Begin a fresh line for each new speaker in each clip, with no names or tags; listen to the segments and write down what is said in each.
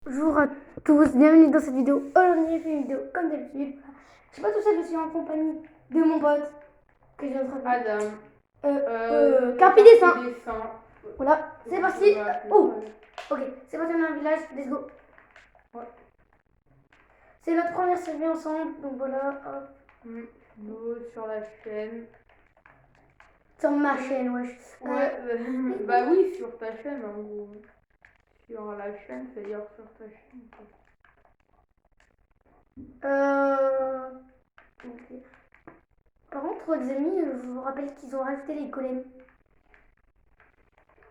Bonjour à tous, bienvenue dans cette vidéo. Aujourd'hui j'ai fait une vidéo comme d'habitude. Je suis pas tout seul, je suis en compagnie de mon pote que j'ai en train de
Adam.
Carpi Dessin.
Dessin.
Voilà, c'est parti. Oh, ok, c'est parti, on a un village, let's go.
Ouais.
C'est notre première survie ensemble, donc voilà. Hop.
Go sur la chaîne.
Sur ma chaîne, wesh.
Ouais, bah oui, sur ta chaîne en gros. Sur la chaîne, c'est-à-dire sur ta chaîne.
Ok. Par contre, les amis, je vous rappelle qu'ils ont rajouté les golems.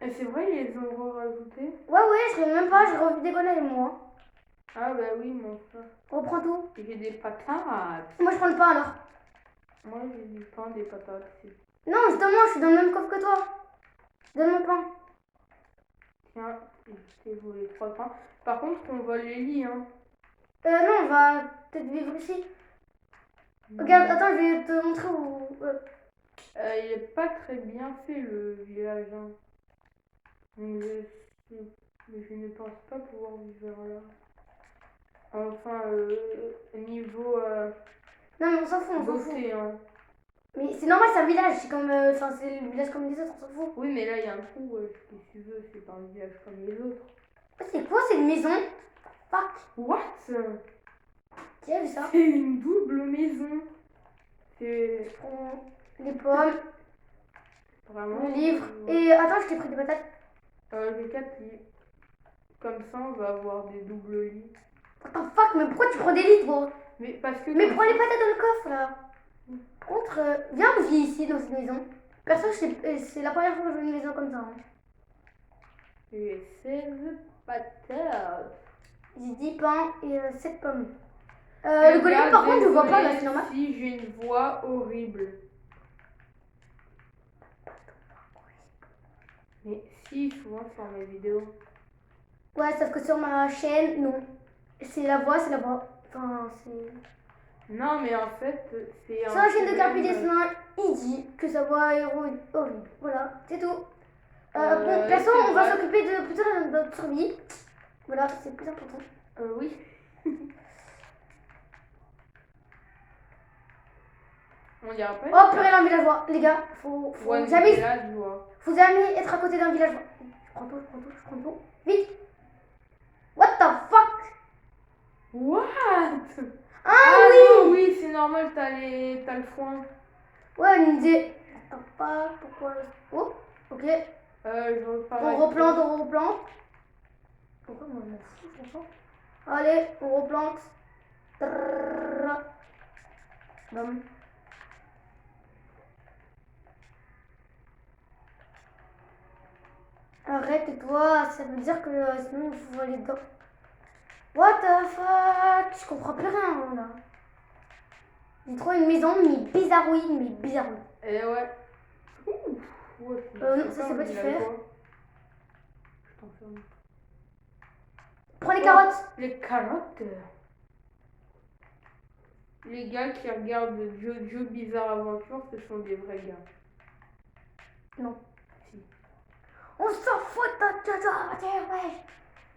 Et c'est vrai, ils les ont rajoutés.
Ouais, je reviens même pas, j'ai revu des golems moi.
Ah bah oui, mon frère.
Reprends tout.
J'ai des patates.
Moi je prends le pain alors.
Moi j'ai du pain, des patates.
Non, justement, je suis dans le même coffre que toi. Donne mon pain.
Tiens, je t'ai volé 3 pains. Par contre, on vole les lits, hein.
Non, on va peut-être vivre ici. Regarde, attends, je vais te montrer où.
Il est pas très bien fait le village, hein. Donc, je ne pense pas pouvoir vivre là. Enfin, niveau
Non, mais on s'en fout, on s'en fout.
beauté, hein.
Mais c'est normal, c'est un village. C'est comme. Enfin, c'est le village comme les autres, on s'en fout.
Oui, mais là, il y a un trou, si tu veux, c'est pas un village comme les autres.
C'est quoi cette maison? Fuck.
What?
Qui a vu ça?
C'est une double maison. C'est
Je prends les pommes,
vraiment.
le livre. Et attends, je t'ai pris des patates.
J'ai 4 lits. Comme ça, on va avoir des doubles lits.
What the fuck, mais pourquoi tu prends des lits, toi?
Mais parce que.
Mais prends les patates dans le coffre là. Par contre, viens, on vit ici dans cette maison. Perso, c'est la première fois que je vois une maison comme ça. Hein.
J'ai 16 patates.
J'ai 10 pains et 7 pommes. Le golem, par contre, je vois pas là, c'est normal.
Si j'ai une voix horrible. Mais si, souvent sur mes vidéos.
Ouais, sauf que sur ma chaîne, non. C'est la voix, c'est la voix. Enfin, c'est.
Non, mais en fait, c'est
Sur la chaîne de Carpi Dessin, il dit que sa voix est horrible. Voilà, c'est tout. Bon, perso, on va s'occuper de plutôt de notre survie. Voilà, c'est plus important.
Oui. On dira pas.
Oh, purée, un villageois. Les gars, faut jamais être à côté d'un villageois. Je prends tout. Vite. What the fuck?
What?
Ah
oui. Oui, c'est normal, t'as le foin.
Ouais, une idée. Attends pas, pourquoi? Oh, ok. On replante. Pourquoi moi je m'en fous, franchement? Allez, on replante. Bam. Arrête-toi, ça veut dire que sinon il faut aller dedans. What the fuck? Je comprends plus rien là. J'ai trouvé une maison, mais bizarroïde.
Eh ouais.
Non, ça c'est pas du fer.
Je t'enferme.
Prends les carottes.
Les carottes. Les gars qui regardent Jojo Bizarre Aventure, ce sont des vrais gars.
Non.
Si.
On s'en fout de Jojo Aventure, wesh.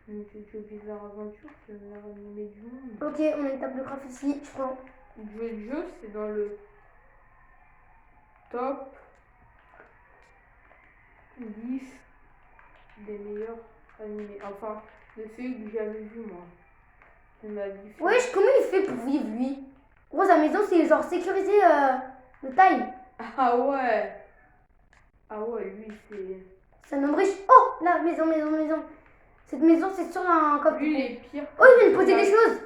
Jojo Bizarre Aventure, c'est le meilleur animé du monde.
Ok, on a une table de craft ici, je prends.
Jojo, c'est dans le top 10 des meilleurs animés. Enfin, de ceux que j'avais vus, moi.
Wesh, comment il fait pour vivre, lui? Gros, sa maison, c'est genre sécurisé de taille.
Ah ouais. Ah ouais, lui, c'est...
C'est un homme riche. Oh, la maison. Cette maison, c'est sur un coffre.
Lui, il est pire.
Oh, il vient de poser des choses.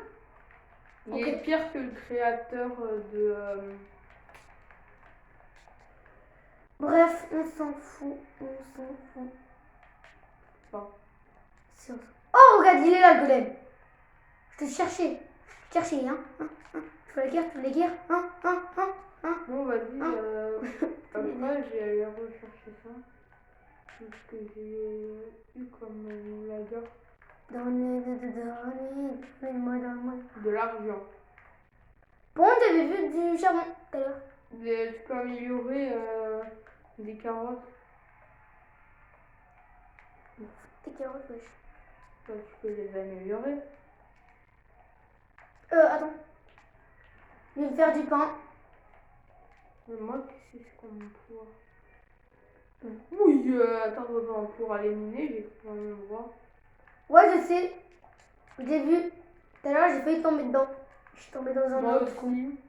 Il est pire que le créateur de...
Bref, on s'en fout.
Enfin.
Oh, regarde, il est là, le golem. Je te cherchais. Hein. Tu veux la guerre, hein.
Bon, vas-y. Après, j'ai allé rechercher ça. C'est ce que j'ai eu comme la guerre.
Donne-moi.
De l'argent.
Bon, t'avais vu du charbon tout à l'heure.
Tu peux améliorer des carottes.
Tes carottes, wesh.
Toi, tu peux les améliorer.
Attends. Je vais me faire du pain.
Mais moi, qu'est-ce que c'est comme pouvoir? Oui, attends, pour aller miner, j'ai trouvé un endroit.
Ouais, je sais. J'ai vu. Tout à l'heure, j'ai failli tomber dedans. Je suis tombée dans un
Moi
autre trou.
aussi.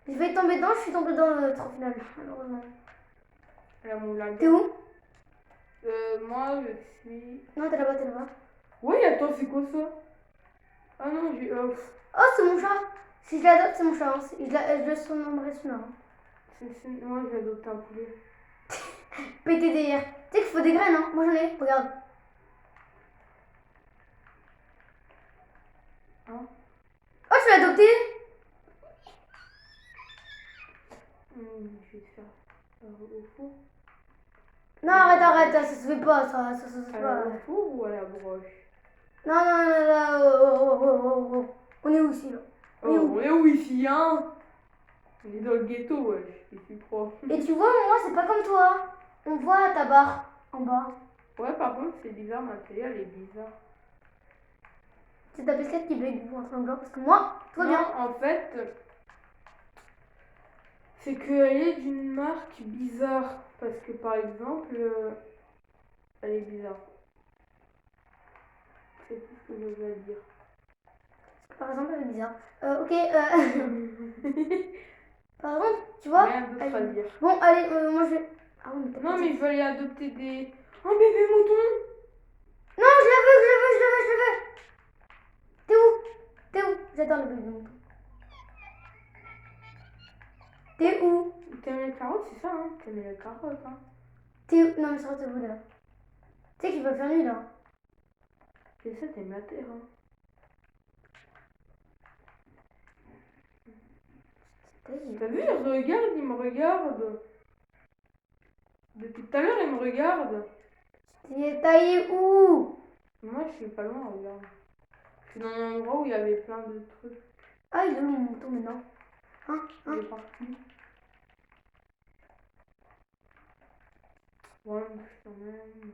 J'ai failli tomber dedans, je suis tombée dans le trou final, malheureusement.
La moulaga.
T'es où?
Moi, je suis...
Non, t'es là-bas, t'es là-bas.
Oui, attends, c'est quoi ça? Ah non, j'ai...
Oh, c'est mon chat. Si je l'adopte, c'est mon chat. Hein. Je le surnommerai celui-là. Hein.
Moi, j'ai adopté un poulet.
PTDR. Tu sais qu'il faut des graines, hein. Moi, j'en ai. Regarde.
Hein?
Oh, tu l'as adopté?
Je vais te faire au four.
Non, arrête, ça se fait pas, ça se fait pas.
Au four ou à la broche?
Non, oh. On est où ici, là?
On est où ici, hein? On est dans le ghetto, wesh. Je suis pro.
Et tu vois, moi, c'est pas comme toi. On voit ta barre en bas.
Ouais, par contre, c'est bizarre, ma télé, elle est bizarre.
C'est ta biscuit qui bug ou un truc genre. Parce que moi, tout va bien.
Non, en fait, c'est qu'elle est d'une marque bizarre. Parce que, par exemple, elle est bizarre. C'est tout ce que je veux dire.
Par exemple, elle est bizarre. Par exemple, tu vois.
Rien d'autre à dire.
Bon, allez, moi je vais. Ah oui, mais
non, mais je vais aller adopter des. Un bébé mouton!
Non, je la veux. T'es où? J'adore le bébé mouton. T'es où?
T'aimes les carottes, c'est ça, hein? T'aimes les carottes, hein?
T'es où? Non, mais sortez-vous là. Tu sais qu'il va faire nuit là.
C'est ça, t'aimes la terre, hein? T'as vu, il me regarde. Depuis tout à l'heure, il me regarde.
Tu es taillé où?
Moi, je suis pas loin, regarde. Je suis dans un endroit où il y avait plein de trucs.
Ah, il est où mon mouton maintenant?
Il est parti. Ouais, je t'emmène.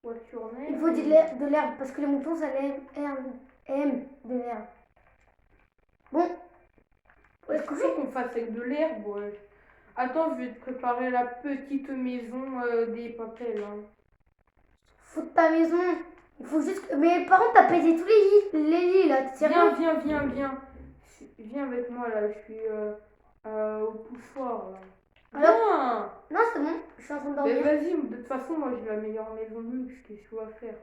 What's your name?
Il faut de l'herbe parce que les moutons ça aime de l'herbe. Bon.
Est-ce que tu veux qu'on fasse avec de l'herbe, ouais. Attends, je vais te préparer la petite maison des papels. Hein.
Faut de ta maison. Il faut juste. Mais par contre, t'as pété tous les lits là.
Viens. Viens avec moi là, je suis au poussoir là.
Alors, non, c'est bon, je suis en train de dormir.
Mais vas-y, de toute façon, moi j'ai la meilleure maison de luxe, qu'est-ce que tu vas faire?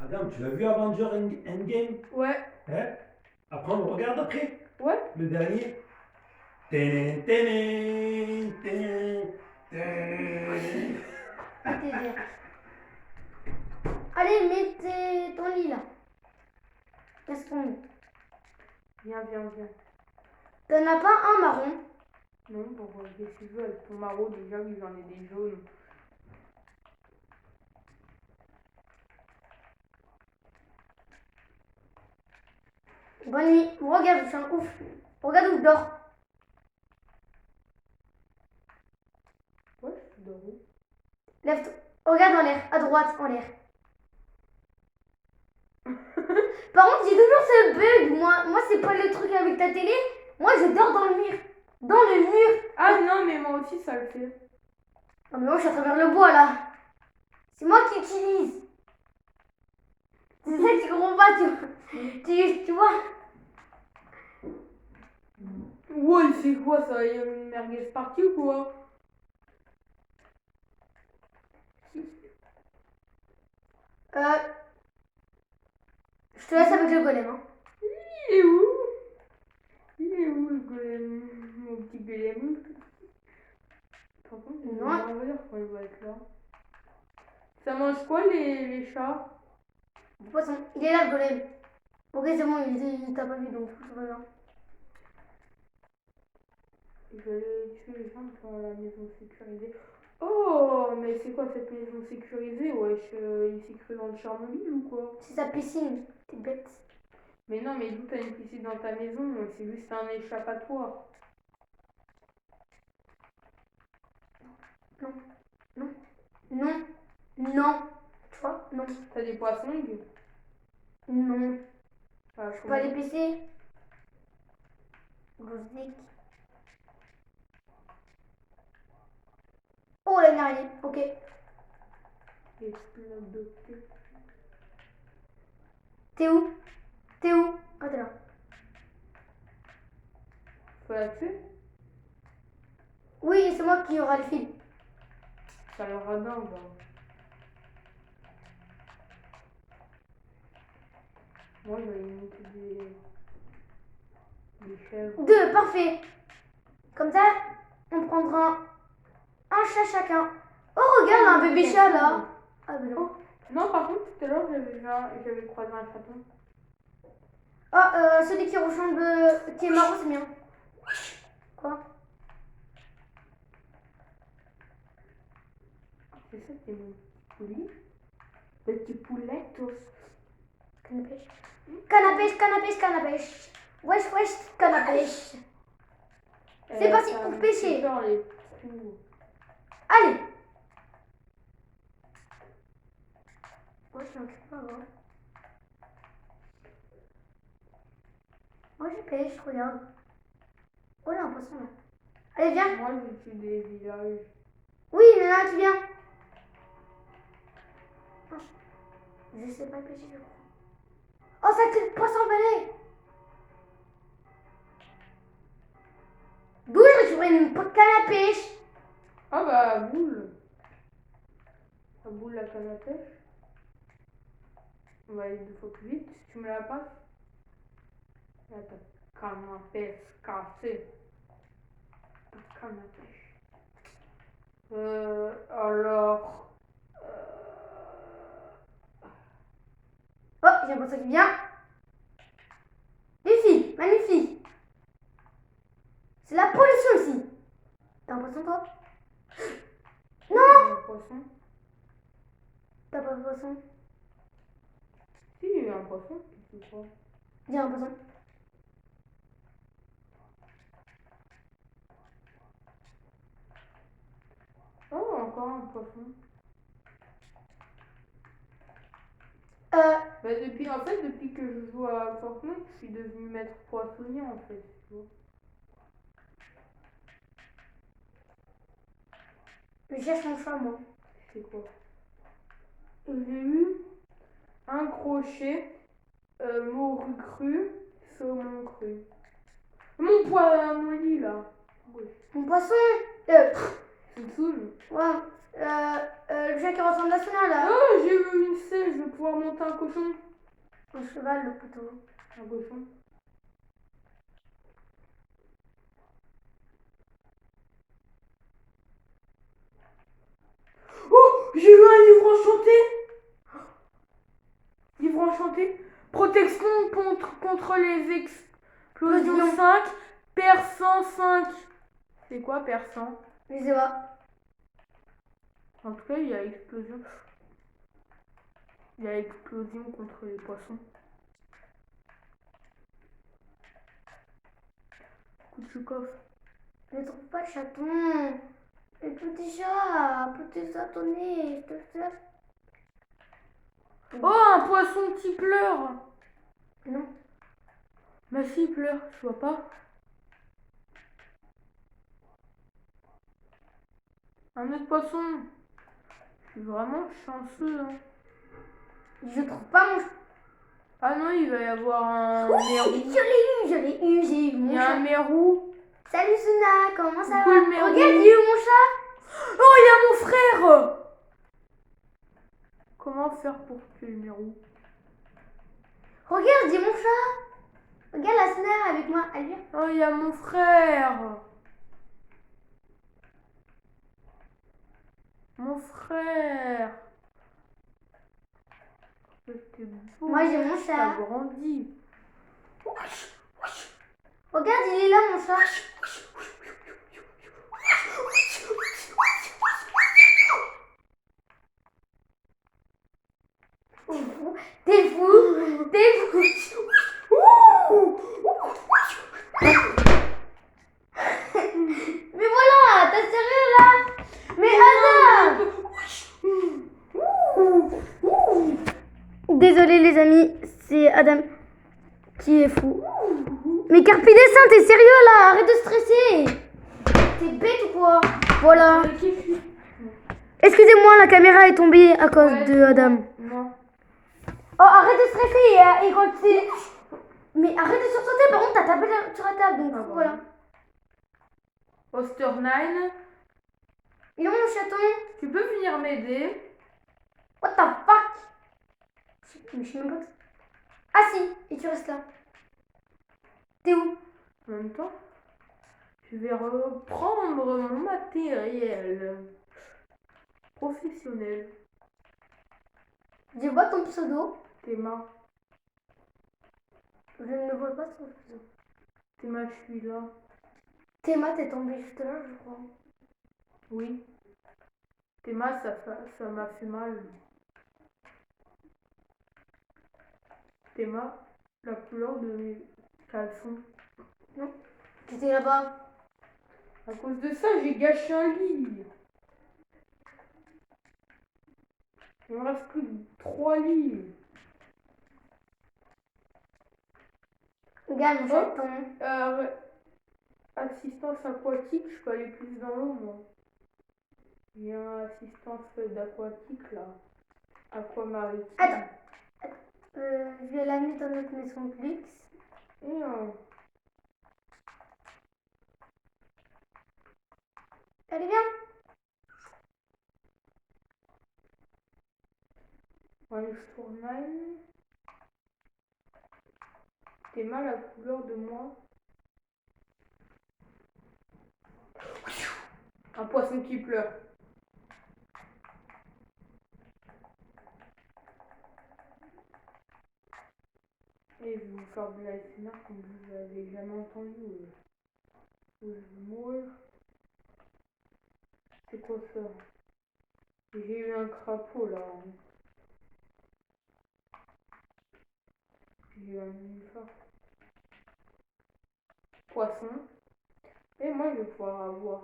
Adam, tu l'as vu Avenger Endgame?
Ouais.
Hein? Après, on regarde après.
Ouais.
Le dernier.
Allez, mets ton lit là. Qu'est-ce qu'on.
Viens.
T'en as pas un marron?
Non, bon, qu'est-ce que tu veux avec ton maraud déjà, oui, j'en ai des jaunes.
Bonne nuit. Regarde, je suis un ouf. Regarde où je dors.
Ouais, je dors où?
Lève-toi. Regarde en l'air, à droite, en l'air. Par contre, j'ai toujours ce bug. Moi c'est pas le truc avec ta télé. Moi, je dors dans le mur. Dans le mur.
Ah non, mais moi aussi, ça le fait.
Non, mais moi, je suis à travers le bois, là. C'est moi qui utilise. C'est ça que tu comprends pas, tu vois.
Ouais, c'est quoi ça? Il y a une merguez partie ou quoi?
Je te laisse avec le golem, hein.
Il est où? Le golem? Mon petit golem. Par contre, il va mourir quand il va être là. Ça mange quoi les chats?
Du poisson. Il est là, le golem. Ok, c'est bon, il t'a pas vu, donc tout va bien.
Je vais tuer les gens dans la maison sécurisée. Oh, mais c'est quoi cette maison sécurisée? Wesh, il s'est cru dans le Tchernobyl ou quoi?
C'est sa piscine, t'es bête.
Mais non, mais d'où t'as une piscine dans ta maison? C'est juste un échappatoire.
Non. Tu vois? Non.
T'as des poissons?
Non.
Ah,
Je peux pas les pisser. Gosdick. Oh, la araignée. Ok.
Et plein de têtes.
T'es où? T'es où? Ah, t'es là.
Faut la tuer?
Oui, et c'est moi qui aura le fil.
Ça le radin, bah. Moi, je vais monter des chèvres.
2, parfait. Comme ça, on prendra un chat chacun. Oh, regarde, un bébé chat là. Ah, ben non.
Oh, non, par contre, tout à l'heure, j'avais croisé un chaton.
Ah, celui qui ressemble, qui est marron, c'est mien. Quoi?
C'est ça, c'est mon poulet. Petit poulettos.
Canne à pêche. Canne à pêche, canne à pêche, canne à pêche. Wesh, wesh, canne à pêche. C'est parti
ça
pour
me
pêcher.
fait peur, les trous.
Allez. Moi, je suis un cul pas voir. Moi, je pêche, regarde. Oh, il y a un poisson là. Allez, viens.
Moi, je tue des villages.
Oui, il y en a un qui vient. Je sais pas pêcher, je crois. Oh, ça c'est le poisson balai. D'où je récupère une canne à pêche?
Ah bah, boule. La boule, la canne à pêche. On va aller 2 fois plus vite. Si tu me la passes. Là, ta canne à pêche cassée. Ta canne à pêche. Alors.
Oh, j'ai un poisson qui vient. Les filles, magnifique. C'est la pollution ici. T'as un poisson toi?
Un poisson.
T'as pas de poisson?
Si, il y a un poisson. Qu'est-ce que tu crois?
Il y a un poisson.
Oh, encore un poisson. Bah depuis que je joue à Fortnite, je suis devenu maître poissonnier en fait. Tu vois.
Je cherche mon chat moi.
C'est quoi? J'ai eu un crochet, morue crue, saumon cru. Mon poisson là. Oui.
Mon poisson.
Tu te saoules?
Ouais. Le chat qui ressemble à cela là.
Oh, j'ai eu une selle, je vais pouvoir monter un cochon.
Un cheval, le couteau.
Un cochon. Oh, j'ai eu un livre enchanté. Livre enchanté. Protection contre les explosions 5. Perçant 5. C'est quoi perçant?
Je sais pas.
En tout cas, il y a explosion. Il y a explosion contre les poissons. Coup de coffre.
Je trouve pas de chaton. Le petit chat, petit chatonnet, je te fais.
Oh, un poisson qui pleure.
Non.
Bah si, il pleure, je vois pas. Un autre poisson. Je suis vraiment chanceux. Hein.
Je trouve pas mon chat.
Ah non, il va y avoir un
Oui,
mérou.
j'ai eu mon
Il y a
chat.
un mérou.
Salut Suna, comment ça
Coucou,
va?
le mérou.
Regarde, j'ai eu mon chat.
Oh, il y a mon frère. Comment faire pour tuer le mérou?
Regarde, j'ai mon chat. Regarde la Suna avec moi. Elle vient.
Oh, il y a mon frère. Mon frère. C'était beau.
Moi, j'ai mon chat.
Ça grandit.
Regarde, il est là mon chat. T'es fou. T'es fou. Mais voilà, t'es sérieux là? Mais Adam. désolée les amis, c'est Adam qui est fou. Mais Carpi Dessin, t'es sérieux là? Arrête de stresser. T'es bête ou quoi? Voilà. Excusez-moi, la caméra est tombée à cause de Adam.
Non.
Oh, arrête de stresser et quand c'est... Mais arrête de sursauter, par contre t'as tapé sur la table, donc voilà.
Oster 9,
Il est où mon chaton?
tu peux venir m'aider?
What the fuck? Mais je sais même pas... Ah si, et tu restes là. T'es où?
En même temps, je vais reprendre mon matériel professionnel.
Je vois ton pseudo.
Théma,
Je ne vois pas ton pseudo.
Théma, je suis là.
Théma, t'es tombé juste là, je crois.
Oui. Théma, ça m'a fait mal. Théma, la couleur de mes caleçons.
Non. T'étais là-bas.
À cause de ça, j'ai gâché un lit. Il me reste plus que 3 lits.
Regarde mon
Oh.
chaton.
Assistance aquatique, je peux aller plus dans l'eau, moi. J'ai un assistance d'aquatique, là. Aquamaritime.
Attends. Je vais l'amener dans notre maison de luxe.
Et
Allez, viens.
One for 9. T'es mal la couleur de moi. Un poisson qui pleure. Et je vais vous faire de l'ASMR comme vous l'avez jamais entendu. Je vais mourir. C'est quoi ça? J'ai eu un crapaud là. J'ai eu un nénuphar. Poisson. Et moi je vais pouvoir avoir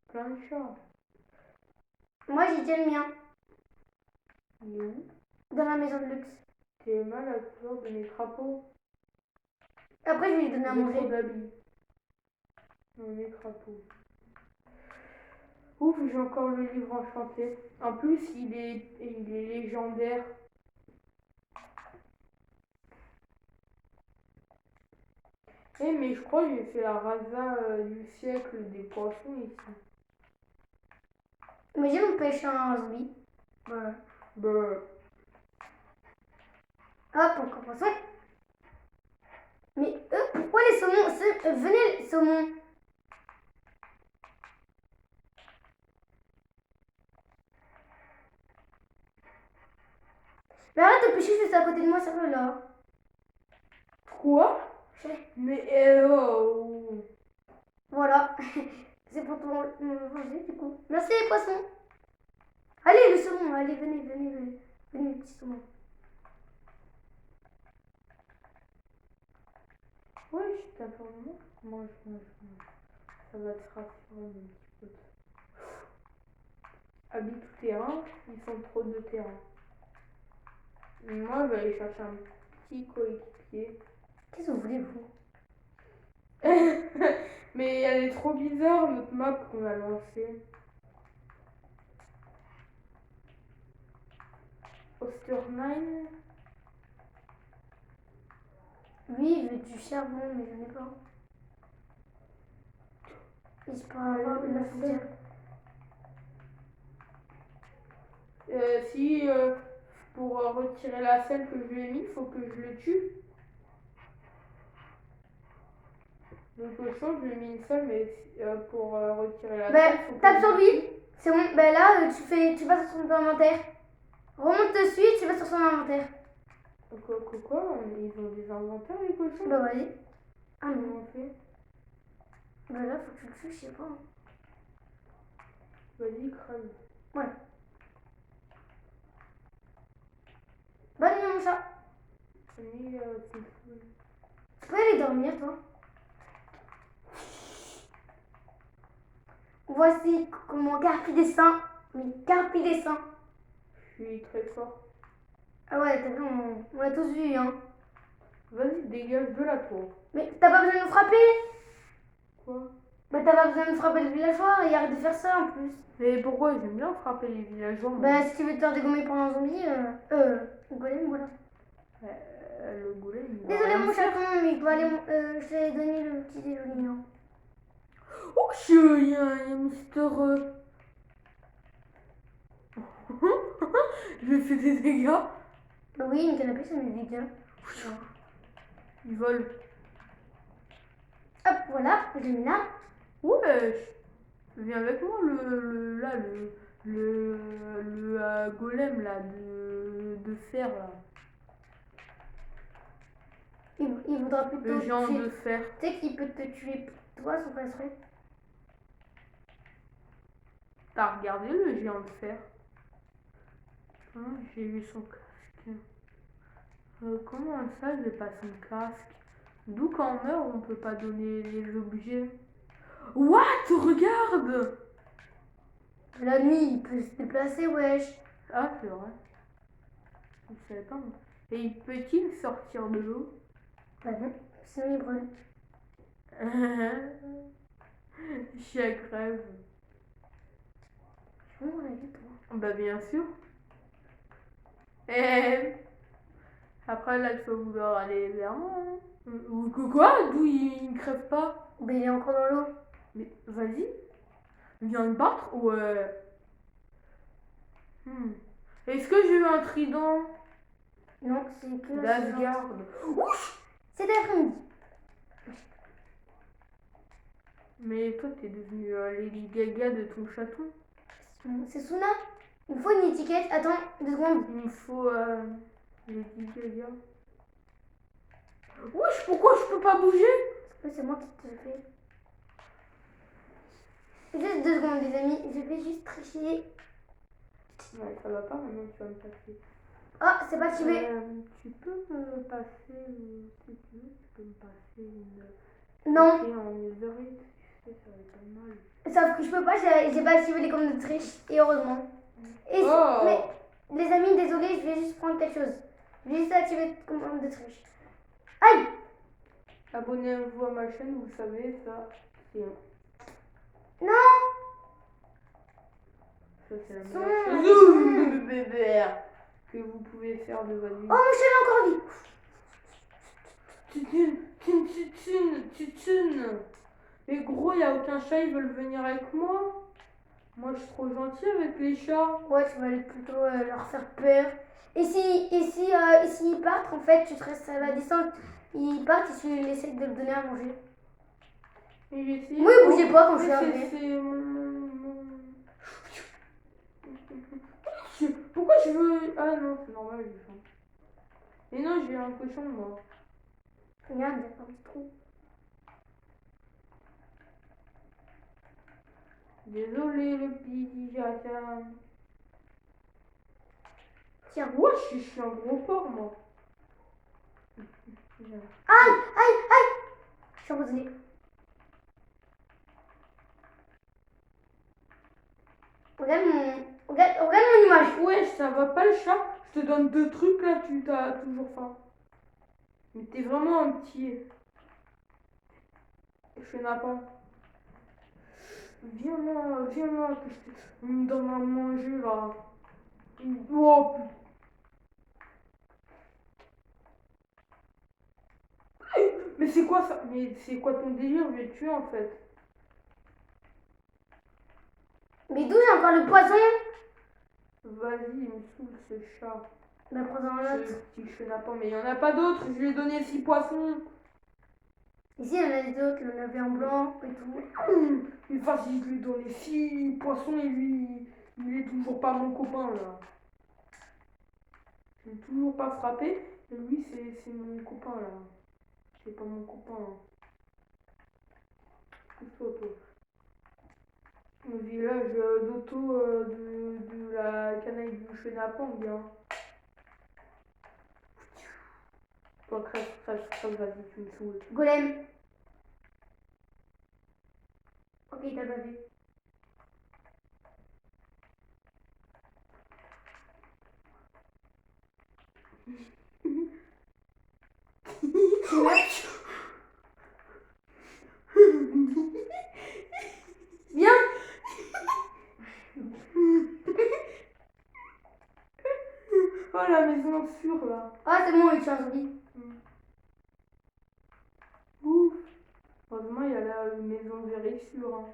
plein de chats.
Moi, j'ai déjà le mien.
Il est où?
Dans la maison de luxe.
T'es mal à la couleur de mes crapauds.
Après, je vais lui donner à
J'ai trop
manger.
d'habits. Dans mes crapauds. Ouf, j'ai encore le livre enchanté. En plus, il est légendaire. Mais je crois que j'ai fait la rasa du siècle des poissons ici.
Imagine, on pêche un zombie.
Ouais. Bah.
Hop, encore poisson. Mais pourquoi les saumons? Venez, les saumons. Mais arrête de pêcher juste à côté de moi, sérieux là.
Quoi? Mais oh.
Voilà. C'est pour ton manger du coup. Merci les poissons. Allez, le saumon, allez, venez, les petits saumons.
Ouais, je t'informe. Mange. Ça va te rassurer un petit peu. Habite terrain, ils sont trop de terrain. Moi, je vais aller chercher un petit coéquipier.
Qu'est-ce que vous voulez, vous?
Mais elle est trop bizarre, notre map qu'on a lancée. Oster 9.
Lui, il veut du charbon, mais je n'ai pas. Il se peut avoir une fourrière.
Si pour retirer la selle que je lui ai mis, il faut que je le tue. Le cochon, je lui ai mis une selle, mais pour retirer la selle, faut que
Tape
je
sur
le
lui.
tue.
C'est bon. Ben là, tu vas sur son inventaire. Remonte dessus et tu vas sur son inventaire.
Quoi? Ils ont des inventaires, les cochons?
Bah vas-y. Ah non.
Comment on fait?
Bah là, faut que tu le tues, je sais pas.
Vas-y, crève.
Ouais. Bonne nuit, mon chat.
Nuit, c'est fou.
Tu peux aller dormir, toi. Voici comment Carpi dessin. Mais Carpi dessin.
Je suis très fort.
Ah ouais, t'as vu, on l'a tous vu, hein.
Vas-y, dégage de la tour.
Mais t'as pas besoin de me frapper.
Quoi?
Bah t'as pas besoin de frapper le villageois et arrête de faire ça en plus.
Mais pourquoi j'aime bien frapper les villageois, moi.
Bah si tu veux te faire dégommer par un zombie, golem, voilà.
Le golem, il va
Désolé
rien
mon
me faire.
chaton, mais je dois aller, je t'ai donné le petit déjeuner. Hein.
Oh, il y a un Mister. Je lui ai fait des dégâts.
Bah oui, une canapé, ça me dit bien.
Il vole.
Hop, voilà, je l'ai mis là.
Wesh. Viens avec moi, golem là, de fer là.
Il voudra plutôt
Le géant
tuer.
de fer.
Tu sais qu'il peut te tuer toi sans passerait.
T'as regardé le géant de fer? Hein, j'ai vu son casque. Comment ça, j'ai pas son casque? D'où quand on meurt, on peut pas donner les objets. What? Regarde!
La nuit, il peut se déplacer, wesh.
Ah, c'est vrai. Je savais pas. Moi. Et peut-il sortir de l'eau?
Bah non, sinon il brûle.
Chien crève.
Je vais la vie, toi.
Bah bien sûr. Et après là, tu vas vouloir aller vers moi. Hein. Ou quoi? D'où il ne crève pas?
Bah il est encore dans l'eau.
Mais vas-y. Viens me battre ou Est-ce que j'ai eu un trident
Non, c'est que
d'Asgard?
C'est l'après-midi.
Mais toi, t'es devenu Lady Gaga de ton chaton.
C'est Suna. Il me faut une étiquette. Attends, 2 secondes.
Il me faut Lady Gaga. Wesh, pourquoi je peux pas bouger?
Oui, c'est moi qui te fais. Juste 2 secondes, les amis. Je vais juste tricher.
Ouais, ça va pas maintenant, tu vas me passer.
Ah, c'est pas activé.
Tu peux me passer, si tu veux, tu peux me passer une.
Non.
Écrit en netherite, tu sais, ça va être pas mal.
Sauf que je peux pas, j'ai pas activé les commandes de triche. Et heureusement. Et mais, les amis, désolé, je vais juste prendre quelque chose. Je vais juste activer les commandes de triche. Aïe!
Abonnez-vous à ma chaîne, vous savez, ça, c'est.
Non!
Ça, c'est la
Son-
meilleure chose bébé que vous pouvez faire de votre vie.
Oh, mon chat est encore en vie!
Tutune. Mais gros, y a aucun chat, ils veulent venir avec moi. Moi, je suis trop gentille avec les chats.
Ouais, tu vas aller plutôt leur faire peur. Et si ils partent, en fait, tu te restes à la distance. Ils partent et tu essaies de le donner à manger.
Et j'ai essayé.
Oui, bougez pas quand je suis
Mais
arrivée.
c'est Pourquoi je veux. Ah non, c'est normal, j'ai faim. Mais non, j'ai un cochon, moi.
Regarde, il y a un petit trou.
Désolé, le petit chata.
Tiens.
Wesh, je suis un gros porc, moi.
Aïe! Je suis empoisonnée. Regarde mon image.
Wesh, ça va pas le chat. Je te donne 2 trucs là, tu t'as toujours faim. Mais t'es vraiment un petit. Je fais n'importe. Viens là, que je me donne à manger là. Oh putain. Mais c'est quoi ça? Mais c'est quoi ton délire? Je vais te tuer en fait.
Mais d'où j'ai encore le poison?
Vas-y, il me saoule ce chat.
Bah, prends-en un autre.
Ce petit chenapan, mais il y en a pas d'autres. Je lui ai donné 6 poissons.
Ici, il y en a des autres, il y en avait en blanc et tout.
Mais vas-y, je lui ai donné 6 poissons et lui, il est toujours pas mon copain là. Je l'ai toujours pas frappé. Et lui, c'est mon copain là. C'est pas mon copain. Hein. Pousse-toi, toi. Au village d'Otto de la canaille du chenapan, bien. Toi, crève, vas-y, tu me saoules.
Golem. Ok, t'as pas vu. tu meurs. Viens.
Oh la maison sûre là.
Ah, c'est bon, il tient joli.
Ouf. Heureusement, il y a la maison very sûre. Hein.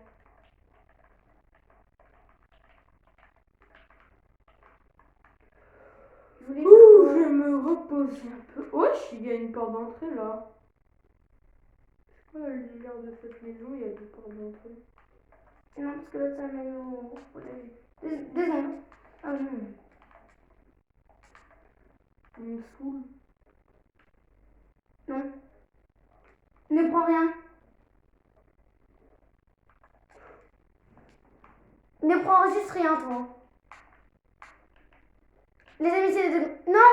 Ouh, je vais me reposer un peu. Wesh, il y a une porte d'entrée là. C'est quoi le délire de cette maison? Il y a deux portes d'entrée.
Non, parce que là, ça mène au potager. Deux secondes. Ah non.
Il me saoule.
Non. Ne prends rien. Ne prends juste rien, toi. Les amis, c'est les deux. Non.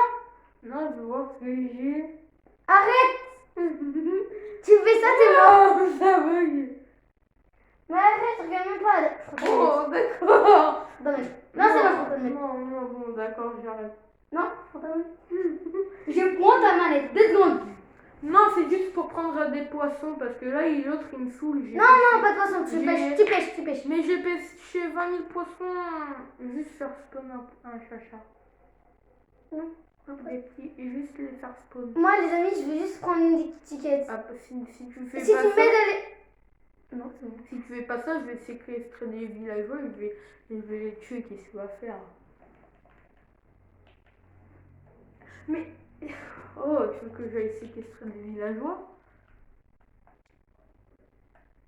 Non, je veux voir ce que j'ai.
Arrête. Tu fais ça, t'es mort.
Oh, ça bug.
Mais arrête, regarde même pas.
Oh, d'accord.
Non, c'est pas pour te mettre.
Non, non, bon, d'accord, j'arrête.
Non, faut pas mettre. Je prends ta manette. 2 secondes.
Non, c'est juste pour prendre des poissons parce que là, l'autre il me saoule.
Non, non, pas de poisson. Tu pêches.
Mais j'ai pêché 20 000 poissons. Juste faire spawn un chacha.
Non.
Des petits, et juste les faire spawn.
Moi, les amis, je vais juste prendre une ticket.
Ah, si tu fais
Si
pas
tu
ça,
mets d'aller. Non, c'est bon.
si tu fais pas ça, je vais séquestrer des villageois et je vais les tuer. Qu'est-ce que tu vas faire? Mais. Oh, tu veux que j'aille séquestrer des villageois?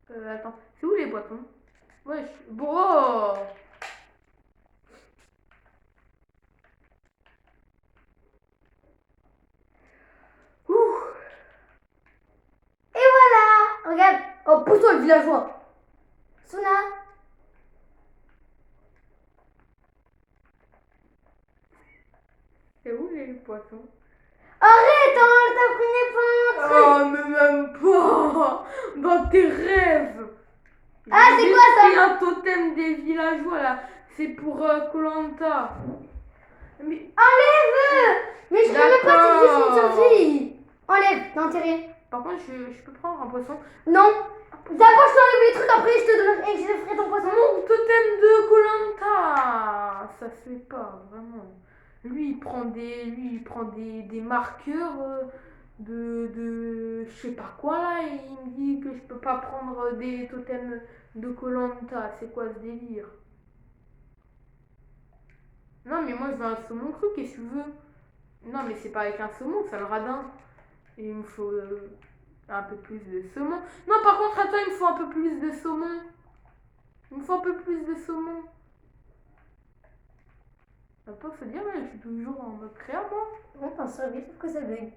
Attends, c'est où les poissons? Wesh, bon.
Et voilà. Regarde. Oh, pousse-toi le villageois. Suna.
C'est où les poissons?
Arrête, hein, ta première pente.
Oh, mais même pas dans tes rêves.
Ah, c'est quoi ça?
C'est un totem des villageois là. C'est pour Koh-Lanta. Mais
Enlève. Mais je sais même pas si c'est une survie. Enlève, t'es enterré.
par contre, je peux prendre un poisson.
Non. D'abord, je t'enlève les trucs, après je te donne et je te ferai ton poisson.
Mon totem de Koh-Lanta. Ça se fait pas, vraiment. Lui, il prend des marqueurs de je sais pas quoi là. Et il me dit que je peux pas prendre des totems de Koh-Lanta. C'est quoi ce délire? Non, mais moi je veux un saumon cru, qu'est-ce que tu veux? Non, mais c'est pas avec un saumon, c'est le radin. Et il me faut un peu plus de saumon. Non, par contre, à toi, il me faut un peu plus de saumon. Il me faut un peu plus de saumon. Ça peut se dire, mais je suis toujours en mode créa, moi.
Non, t'en sors vite, sauf que ça bug.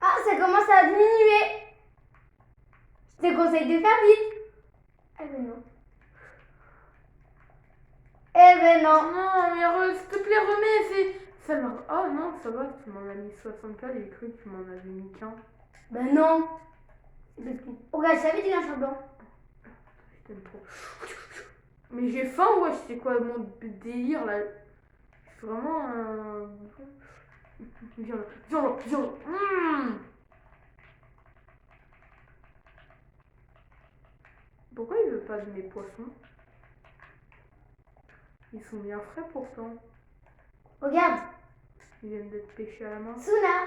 Ah, ça commence à diminuer. Je te conseille de faire vite. Eh ben non. Eh ben non.
Non, mais s'il te plaît, remets, ça leur... Oh non, ça va, tu m'en as mis 64, j'ai cru que tu m'en avais mis qu'un.
Ben non. Oh, regarde, ça avait dit un chat blanc.
Je t'aime trop. Mais j'ai faim, ouais, c'est quoi mon délire là? Je suis vraiment un... Viens là. Pourquoi il veut pas de mes poissons? Ils sont bien frais pourtant.
Regarde.
Ils viennent d'être pêchés à la main.
Suna.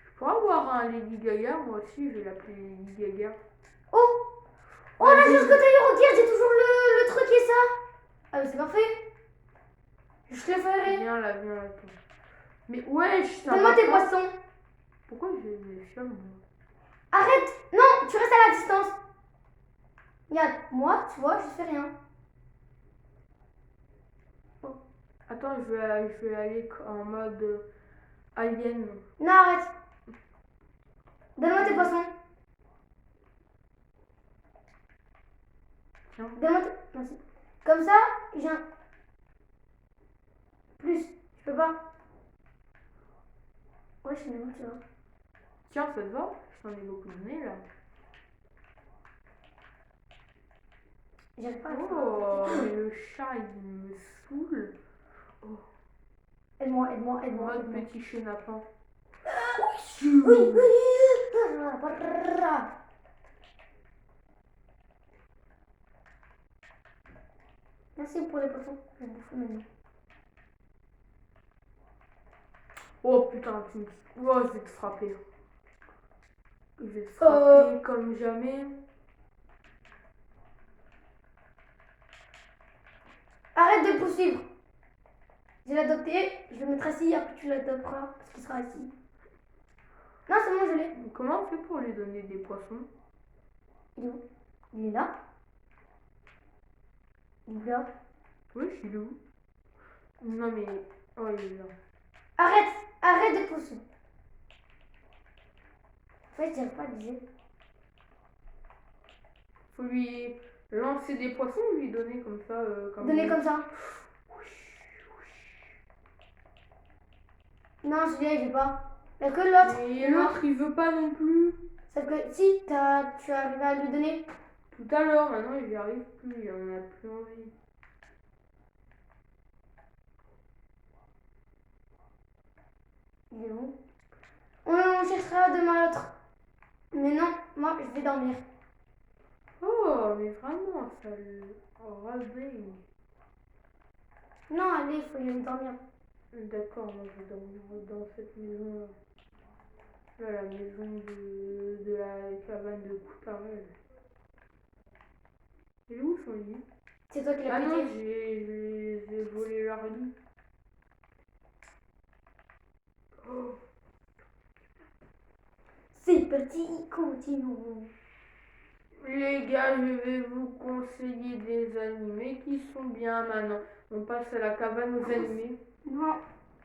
Je pourrais avoir un Lady Gaga, moi aussi, je vais l'appeler Lady Gaga.
Oh. Oh, la chose que t'as eu, regarde, j'ai toujours le truc et ça. Ah, mais c'est parfait. Je te le ferai.
Viens là. Mais wesh, ça
Donne-moi
va
tes
pas.
poissons.
Pourquoi j'ai des fioles, moi?
Arrête. Non, tu restes à la distance. Regarde, moi, tu vois, je fais rien.
Attends, je vais aller en mode alien.
Non, arrête. Donne-moi tes poissons.
Tiens.
Donne-moi tes... Merci. Comme ça, j'ai un... Plus. Je peux pas. Ouais, je suis bon, tu vois.
Tiens, ça te va? Je t'en ai beaucoup donné là.
J'arrive pas à le faire.
Oh, mais le chat il me saoule. Oh.
Aide-moi, aide-moi, aide-moi.
Mode
aide-moi.
petit chenapan.
Oui, oui. Merci pour les poissons. Je vais bouffer maintenant.
Oh putain, tu me... Oh, je vais te frapper. Je vais te frapper comme jamais.
Arrête de le poursuivre. Je l'ai adopté, je le mettrai ici, après tu l'adopteras parce qu'il sera ici. Non, c'est bon, je l'ai.
Comment on fait pour lui donner des poissons?
Il est où? Il est là. Il est là.
Oui, je suis où? Non mais... Oh, il est là.
Arrête, arrête de poursuivre. En fait, j'aime pas à dire.
Faut lui lancer des poissons ou lui donner comme ça
Donner comme ça. Non, celui-là, il veut pas. Il y a que l'autre.
Et l'autre, il veut pas non plus.
C'est que si tu arrives à lui donner.
Tout à l'heure, maintenant, il n'y arrive plus. Il en a plus envie.
Il est où? On cherchera demain l'autre. Mais non, moi, je vais dormir.
Oh, mais vraiment, ça le réveille.
Non, allez, il faut y aller dormir.
D'accord, moi je vais dormir dans cette maison-là. Là, la maison de la cabane de Coutarel. Il est où son lit?
C'est toi qui l'as
Ah non,
pété.
j'ai volé leur lit. Oh.
C'est parti, continuons.
Les gars, je vais vous conseiller des animés qui sont bien maintenant. On passe à la cabane aux animés.
Non,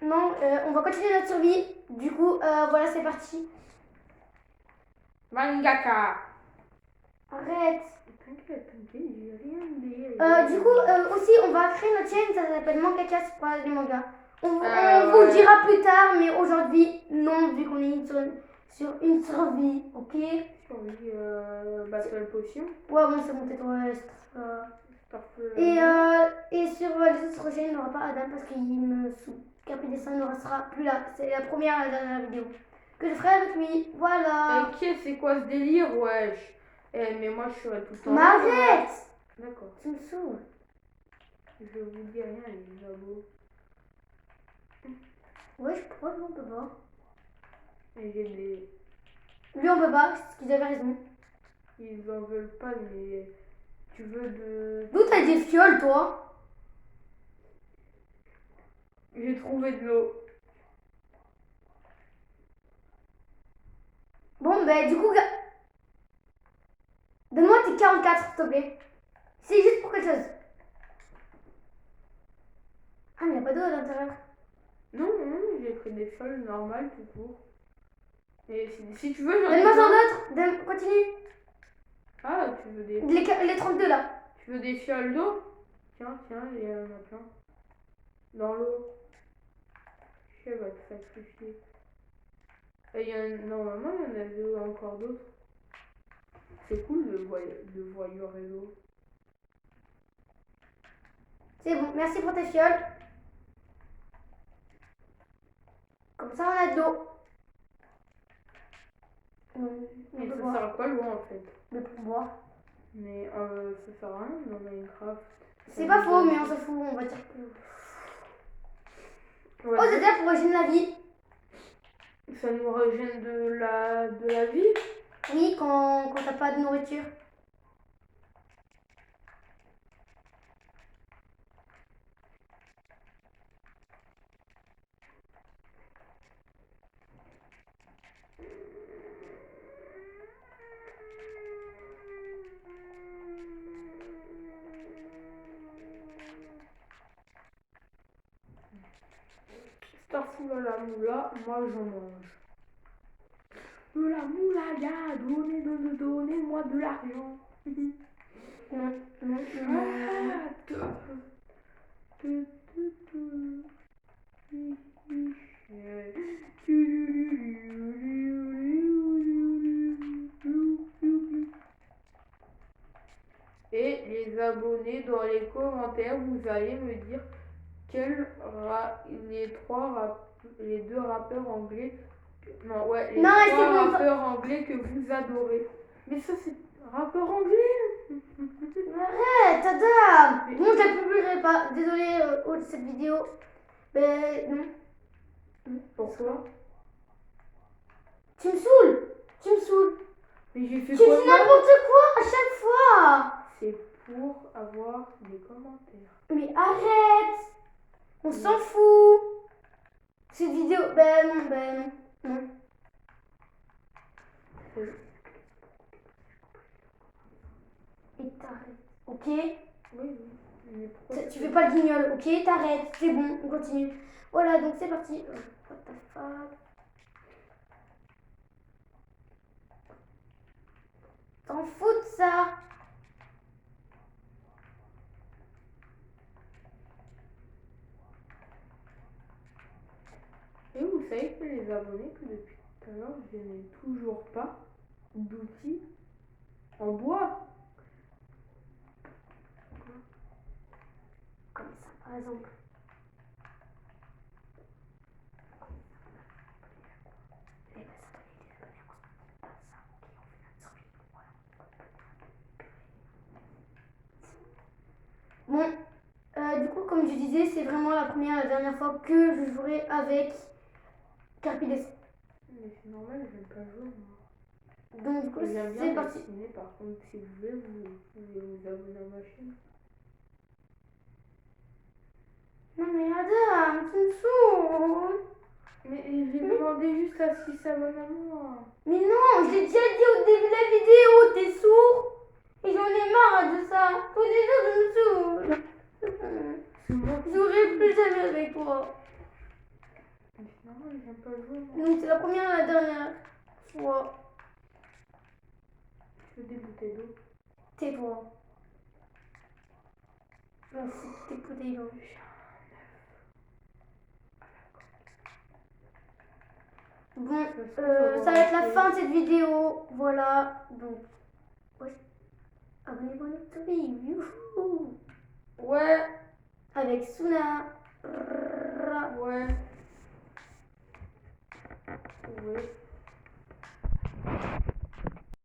non, on va continuer notre survie. Du coup, voilà, c'est parti.
Mangaka!
Arrête.
T'inquiète, j'ai rien dit.
Du coup, aussi, on va créer notre chaîne, ça s'appelle Mangaka, c'est pas les mangas. On vous
ouais.
le dira plus tard, mais aujourd'hui, non, vu qu'on est sur une survie, ok?
Survie Battle Potion.
Ouais, bon, c'est bon, tais-toi. Et sur les autres chaînes, il n'y aura pas Adam parce qu'il me saoule. Capri Dessin ne restera plus là. C'est la première et la dernière vidéo que je ferai avec lui. Voilà.
Ok, c'est quoi ce délire, wesh? Eh, mais moi je serai tout le temps.
Mais arrête!
D'accord.
Tu me saoules.
Je vous dis rien, les abos.
Ouais, pourquoi lui on peut pas?
Et j'ai des.
Lui on peut pas, c'est ce qu'ils avaient raison.
Ils en veulent pas, mais. Tu veux de.
D'où t'as des fioles, toi?
J'ai trouvé de l'eau.
Bon, ben du coup, donne-moi tes 44, s'il te plaît. C'est juste pour quelque chose. Ah, mais il n'y a pas d'eau à l'intérieur.
Non, non, j'ai pris des fioles normales tout court. Et si tu veux, j'en ai
Donne-moi
plein.
un autre. Continue.
Ah, tu veux des.
Les 32 là.
Tu veux des fioles d'eau? Tiens, il y en a plein. Dans l'eau. Je vais te sacrifier. Et normalement, il y en avait encore d'autres. C'est cool de voyeurer l'eau.
C'est bon, merci pour tes fioles. Comme ça, on a de l'eau.
Et ça sert à quoi l'eau en fait?
Mais pour boire.
Mais ça sert à rien dans Minecraft.
C'est pas faux, mais on s'en fout, on va dire que.
Ouais,
Oh, c'est pour régénérer la vie.
ça nous régène de la vie.
Oui, quand t'as pas de nourriture.
Starfou à la moula, moi j'en mange. De la moulaga, donnez-moi de l'argent. Et les abonnés dans les commentaires, vous allez me dire quel les deux rappeurs anglais. Non, ouais, les
Non, c'est
trois
bon,
rappeurs anglais que vous adorez. Mais ça, c'est rappeur anglais.
Arrête, Adam. Bon, je la publierai pas. Désolée de cette vidéo. Mais non.
Pourquoi?
Tu me saoules. Tu me saoules.
Mais j'ai fait
Tu
quoi
dis
de mal?
n'importe quoi à chaque fois.
C'est pour avoir des commentaires.
Mais arrête. On s'en fout. Cette vidéo. Ben non. Non. Et t'arrêtes. Ok?
Oui. Mais pourquoi
Tu fais pas le guignol, ok? T'arrêtes, c'est bon, on continue. Voilà, donc c'est parti. What the fuck? T'en fous de ça?
Et vous savez que les abonnés, que depuis tout à l'heure, je n'ai toujours pas d'outils en bois.
Comme ça, par exemple. Bon, du coup, comme je disais, c'est vraiment la dernière fois que je jouerai avec Carpides.
Mais c'est normal, j'aime pas jouer moi.
Donc, du coup,
J'aime
c'est
bien
parti.
dessiner, par contre, si vous voulez, vous pouvez vous abonner à ma chaîne.
Non, mais Adam, tu me saoules.
Mais j'ai demandé juste à ce qu'ils s'abonnent à moi.
Mais non, je l'ai déjà dit au début de la vidéo, t'es sourd. Et j'en ai marre de ça. Tous les jours, je me saoule. Je jouerai plus jamais avec toi.
Mais c'est normal, j'aime pas jouer moi.
Donc, c'est la première et la dernière fois.
Je veux des bouteilles d'eau.
Tais-toi. Merci, tes bouteilles d'eau. Bon, ça va être la fin de cette vidéo. Voilà, donc, ouais. Abonnez-vous à notre vie. Youhou.
Ouais.
Avec Suna.
Ouais. Ouais.